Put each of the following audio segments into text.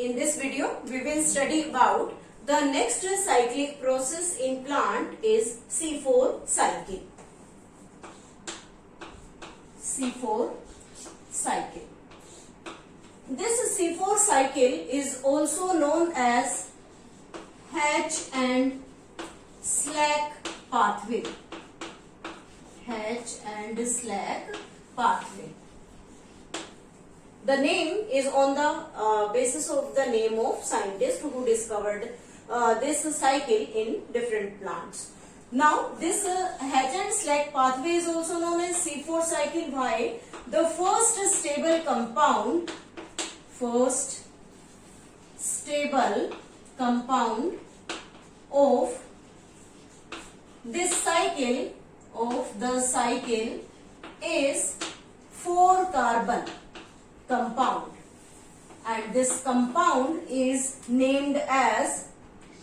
In this video, we will study about the next cyclic process in plant is C4 cycle. C4 cycle. This C4 cycle is also known as Hatch and slack pathway. Hatch and slack pathway. The name is on the basis of the name of scientist who discovered this cycle in different plants. Now, this Hatch and slack pathway is also known as C4 cycle. Why? The first stable compound of this cycle is 4-carbon compound, and this compound is named as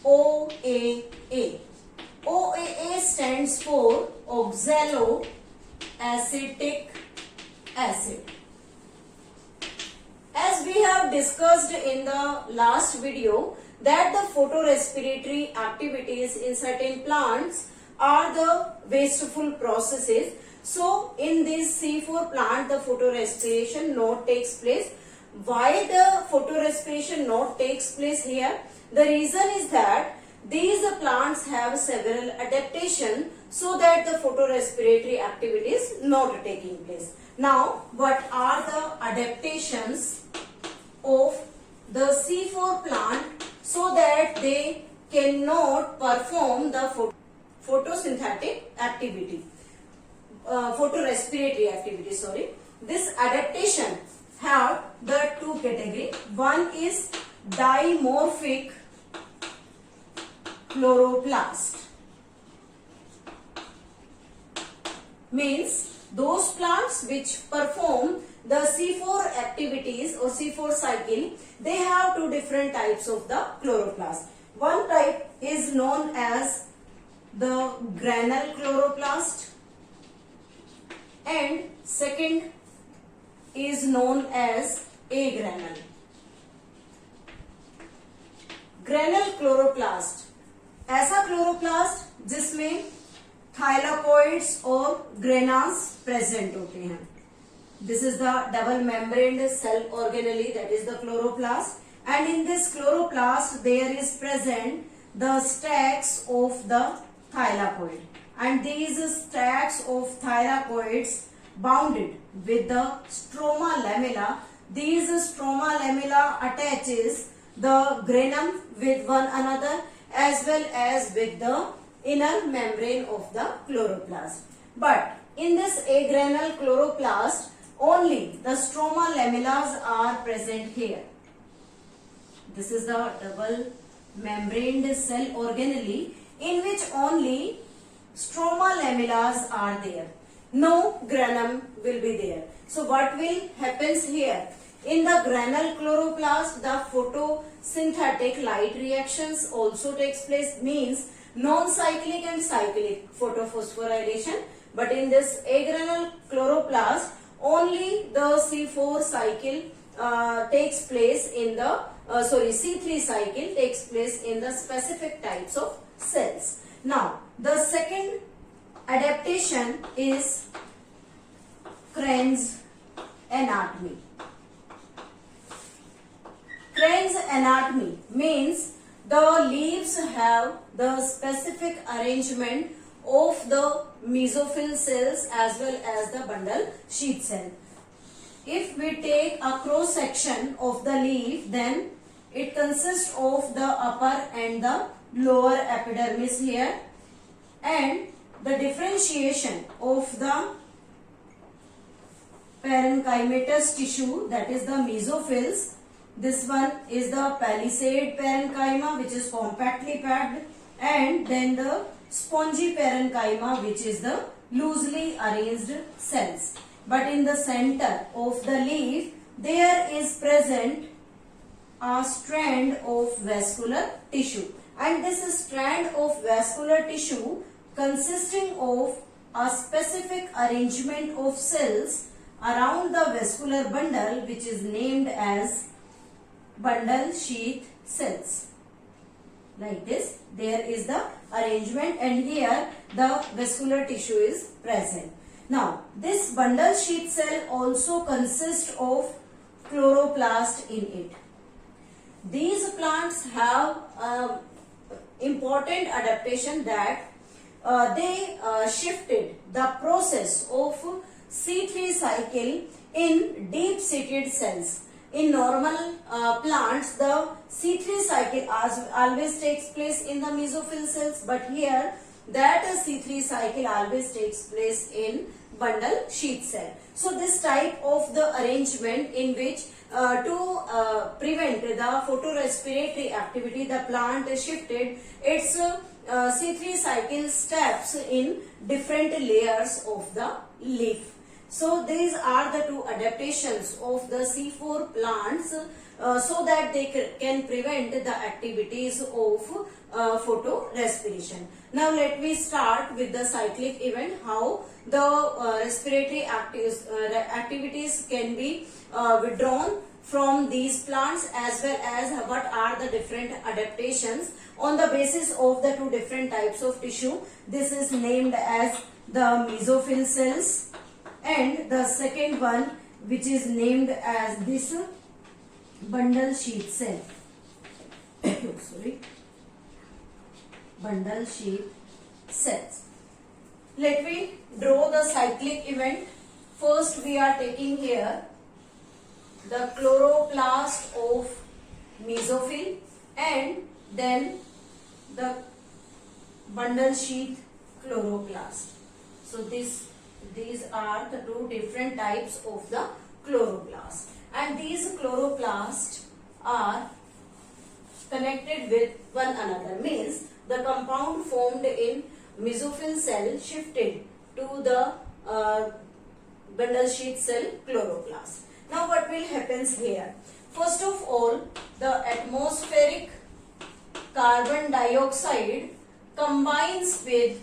OAA. OAA stands for oxaloacetic acid. As we have discussed in the last video that the photorespiratory activities in certain plants are the wasteful processes. So in this C4 plant, the photorespiration not takes place. Why the photorespiration not takes place here? The reason is that these plants have several adaptations so that the photorespiratory activity is not taking place. Now, what are the adaptations of the C4 plant so that they cannot perform the photosynthetic activity? Photorespiratory activity, sorry. This adaptation have the two category. One is dimorphic chloroplast. Means those plants which perform the C4 activities or C4 cycle, they have two different types of the chloroplast. One type is known as the granule chloroplast, and second is known as agranule. Granule chloroplast ऐसा chloroplast जिसमें थाइलाकोइड्स और ग्रेनास present होते हैं. This is the double membraned cell organelle, that is the chloroplast, and in this chloroplast there is present the stacks of the thylakoid, and these stacks of thylakoids bounded with the stroma lamella. These stroma lamella attaches the granum with one another as well as with the inner membrane of the chloroplast. But in this agranule chloroplast, only the stroma lamellas are present here. This is the double membraned cell organelle in which only stroma lamellas are there. No granum will be there. So what will happens here? In the granule chloroplast, the photosynthetic light reactions also takes place, means non-cyclic and cyclic photophosphorylation. But in this agranule chloroplast, only the C4 cycle takes place in the C3 cycle takes place in the specific types of cells. Now, the second adaptation is Crane's anatomy. Crane's anatomy means the leaves have the specific arrangement of the mesophyll cells as well as the bundle sheath cell. If we take a cross section of the leaf, then it consists of the upper and the lower epidermis here, and the differentiation of the parenchymatous tissue, that is the mesophills. This one is the palisade parenchyma, which is compactly packed, and then the spongy parenchyma, which is the loosely arranged cells. But in the center of the leaf, there is present a strand of vascular tissue, and this strand of vascular tissue consisting of a specific arrangement of cells around the vascular bundle, which is named as bundle sheath cells. Like this, there is the arrangement, and here the vascular tissue is present. Now, this bundle sheath cell also consists of chloroplast in it. These plants have important adaptation that they shifted the process of C3 cycle in deep-seated cells. In normal plants, the C3 cycle always takes place in the mesophyll cells, but here that C3 cycle always takes place in bundle sheath cell. So this type of the arrangement in which to prevent the photorespiratory activity, the plant shifted its C3 cycle steps in different layers of the leaf. So these are the two adaptations of the C4 plants so that they can prevent the activities of photorespiration. Now let me start with the cyclic event, how the respiratory activities can be withdrawn from these plants, as well as what are the different adaptations on the basis of the two different types of tissue. This is named as the mesophyll cells, and the second one which is named as this bundle sheath cell. Sorry, bundle sheath cells. Let me draw the cyclic event. First we are taking here the chloroplast of mesophyll, and then the bundle sheath chloroplast. So these are the two different types of the chloroplast, and these chloroplasts are connected with one another, means the compound formed in mesophyll cell shifted to the bundle sheath cell chloroplast. Now what will happen here? First of all, the atmospheric carbon dioxide combines with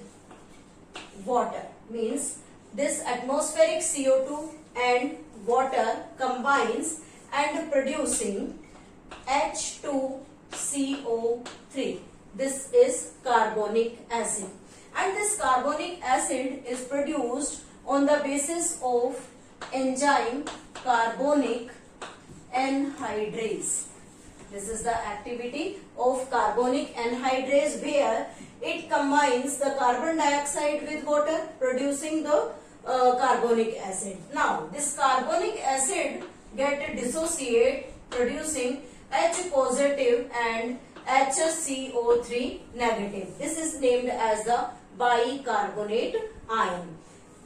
water, means this atmospheric CO2 and water combines and producing H2CO3. This is carbonic acid, and this carbonic acid is produced on the basis of enzyme carbonic anhydrase. This is the activity of carbonic anhydrase, where it combines the carbon dioxide with water, producing the carbonic acid. Now this carbonic acid get dissociate, producing H positive and HCO3 negative. This is named as the bicarbonate ion.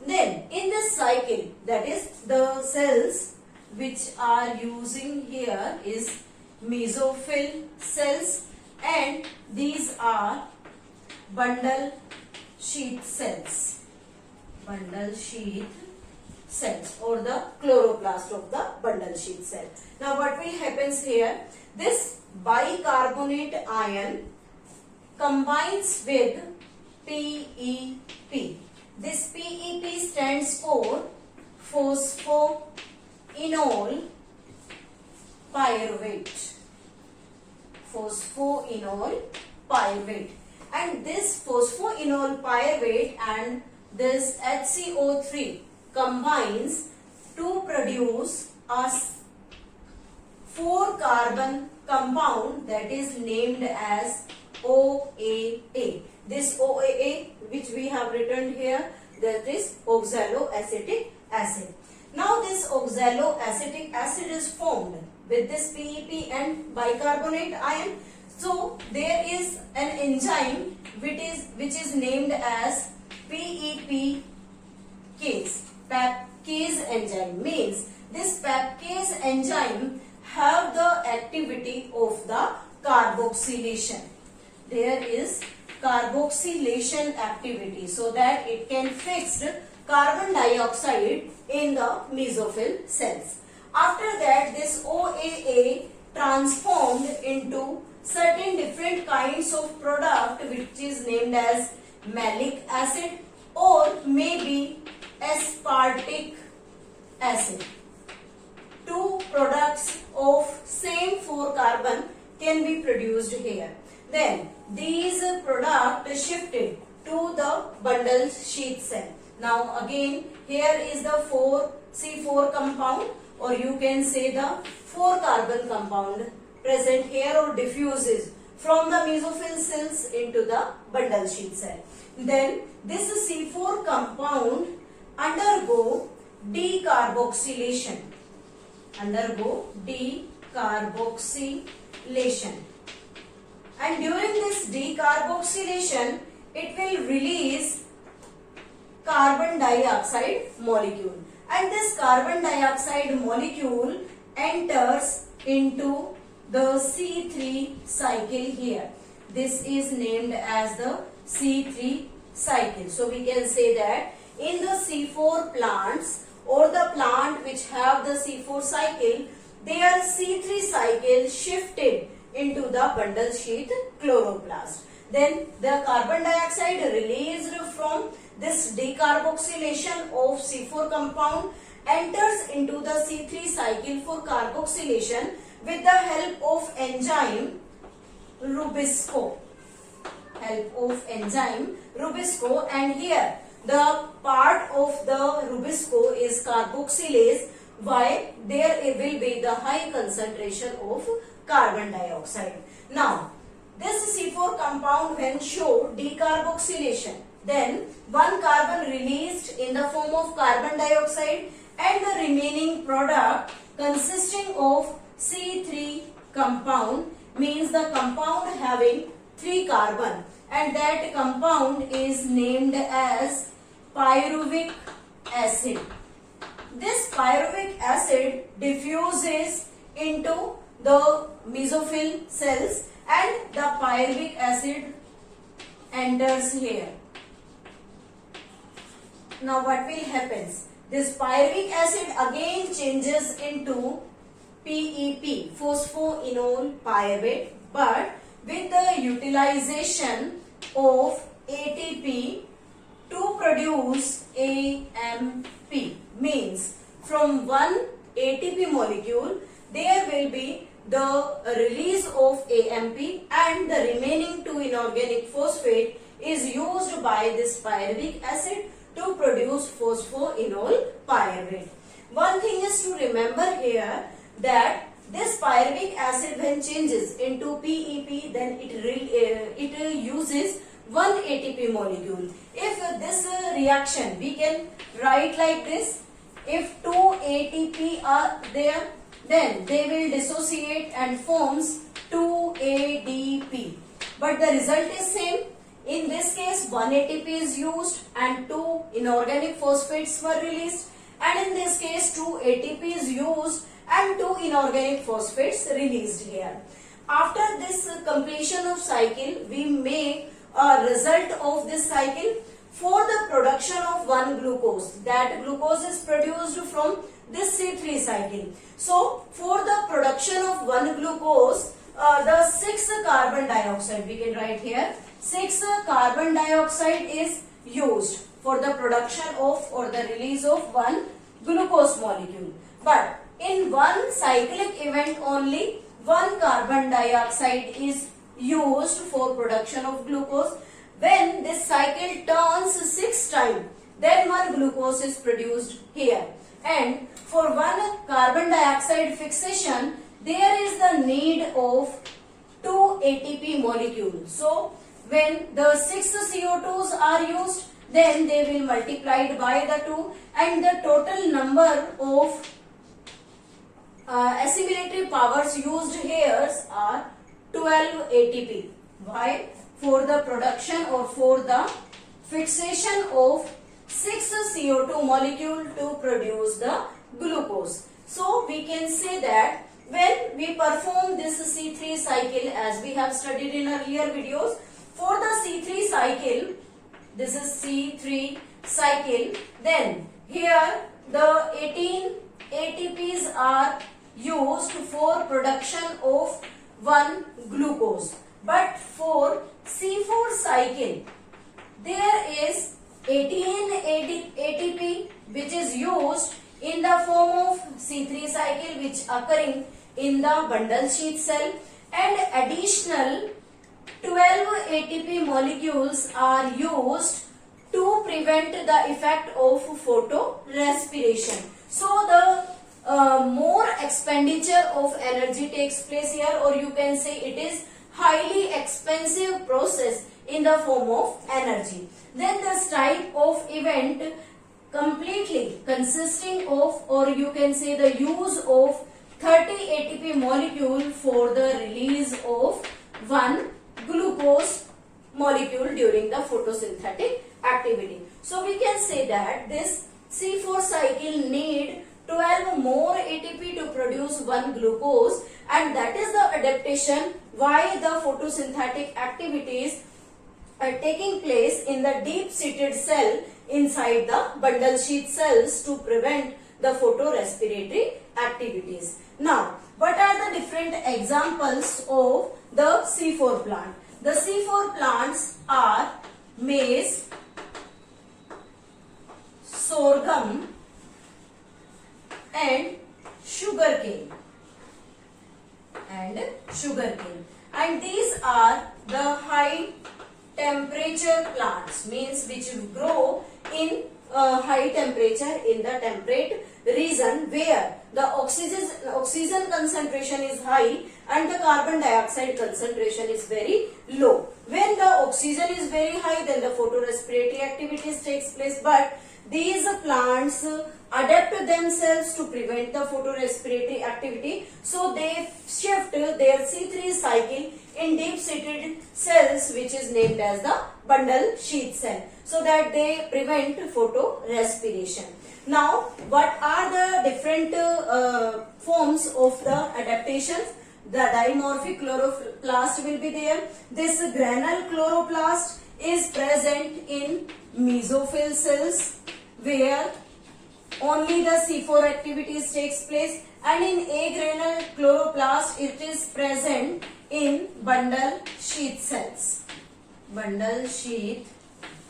Then in this cycle, that is the cells which are using here is mesophyll cells, and these are bundle sheath cells. Bundle sheath cells, or the chloroplast of the bundle sheath cell. Now what will happen here? This bicarbonate ion combines with PEP. This PEP stands for phosphoenol pyruvate. Phosphoenol pyruvate. And this phosphoenol pyruvate and this HCO3 combines to produce a 4-carbon compound that is named as OAA. This OAA, which we have written here, that is oxaloacetic acid. Now this oxaloacetic acid is formed with this PEP and bicarbonate ion. So there is an enzyme which is named as PEP case. Pepcase enzyme, means this pepcase enzyme have the activity of the carboxylation. There is carboxylation activity, so that it can fix carbon dioxide in the mesophyll cells. After that, this OAA transformed into certain different kinds of product which is named as malic acid or maybe aspartic acid to products of same 4 carbon can be produced here. Then these products shifted to the bundle sheath cell. Now again here is the C4 compound, or you can say the 4 carbon compound present here or diffuses from the mesophyll cells into the bundle sheath cell. Then this C4 compound undergo decarboxylation. And during this decarboxylation, it will release carbon dioxide molecule. And this carbon dioxide molecule enters into the C3 cycle here. This is named as the C3 cycle. So we can say that in the C4 plants or the plant which have the C4 cycle, their C3 cycle shifted into the bundle sheath chloroplast. Then the carbon dioxide released from this decarboxylation of C4 compound enters into the C3 cycle for carboxylation with the help of enzyme Rubisco. And here the part of the Rubisco is carboxylase. Why? There will be the high concentration of carbon dioxide. Now this C4 compound when show decarboxylation, then one carbon released in the form of carbon dioxide and the remaining product consisting of C3 compound means the compound having 3 carbon, and that compound is named as pyruvic acid. This pyruvic acid diffuses into the mesophyll cells and the pyruvic acid enters here. Now what will happen? This pyruvic acid again changes into PEP, phosphoenol pyruvate, but with the utilization of ATP to produce AMP. Means from one ATP molecule there will be the release of AMP and the remaining 2 inorganic phosphate is used by this pyruvic acid to produce phosphoenol pyruvate. One thing is to remember here that this pyruvic acid when changes into PEP, then it uses 1 ATP molecule. If this reaction we can write like this: if 2 ATP are there, then they will dissociate and forms 2 ADP. But the result is same. In this case 1 ATP is used and 2 inorganic phosphates were released, and in this case 2 ATP is used and 2 inorganic phosphates released here. After this completion of cycle, we make a result of this cycle for the production of 1 glucose. That glucose is produced from this C3 cycle. So for the production of 1 glucose, the 6 carbon dioxide, we can write here, 6 carbon dioxide is used for the production of or the release of 1 glucose molecule. But in one cyclic event only 1 carbon dioxide is used for production of glucose. When this cycle turns 6 times, then 1 glucose is produced here. And for 1 carbon dioxide fixation, there is the need of 2 ATP molecules. So when the 6 CO2s are used, then they will multiplied by the 2, and the total number of assimilatory powers used here are 12 ATP. Why? For the production or for the fixation of 6 CO2 molecule to produce the glucose. So we can say that when we perform this C3 cycle, as we have studied in earlier videos, for the C3 cycle, this is C3 cycle, then here the 18 ATPs are used for production of 1 glucose. But for C4 cycle, there is 18 ATP which is used in the form of C3 cycle which occurring in the bundle sheath cell, and additional 12 ATP molecules are used to prevent the effect of photorespiration. So the more expenditure of energy takes place here, or you can say it is highly expensive process in the form of energy. Then this type of event completely consisting of, or you can say the use of 30 ATP molecule for the release of one glucose molecule during the photosynthetic activity. So we can say that this C4 cycle need 12 more ATP to produce one glucose, and that is the adaptation why the photosynthetic activities are taking place in the deep-seated cell inside the bundle sheath cells to prevent the photorespiratory activities. Now, what are the different examples of the C4 plant? The C4 plants are maize, sorghum, and sugarcane. And these are the high temperature plants, means which grow in high temperature in the temperate region where the oxygen concentration is high and the carbon dioxide concentration is very low. When the oxygen is very high, then the photorespiratory activities takes place, but these plants adapt themselves to prevent the photorespiratory activity, so they shift their C3 cycle in deep-seated cells which is named as the bundle sheath cell, so that they prevent photorespiration. Now, what are the different forms of the adaptations? The dimorphic chloroplast will be there. This granule chloroplast is present in mesophyll cells where only the C4 activities takes place, and in agranule chloroplast it is present in bundle sheath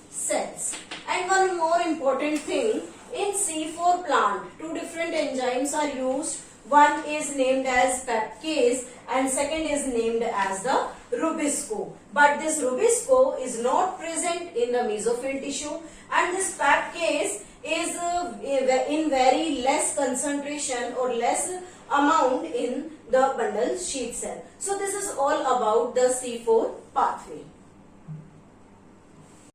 cells. And one more important thing, in C4 plant, two different enzymes are used. One is named as peptase and second is named as the rubisco. But this rubisco is not present in the mesophyll tissue, and this peptase is in very less concentration or less amount in the bundle sheath cell. So this is all about the C4 pathway.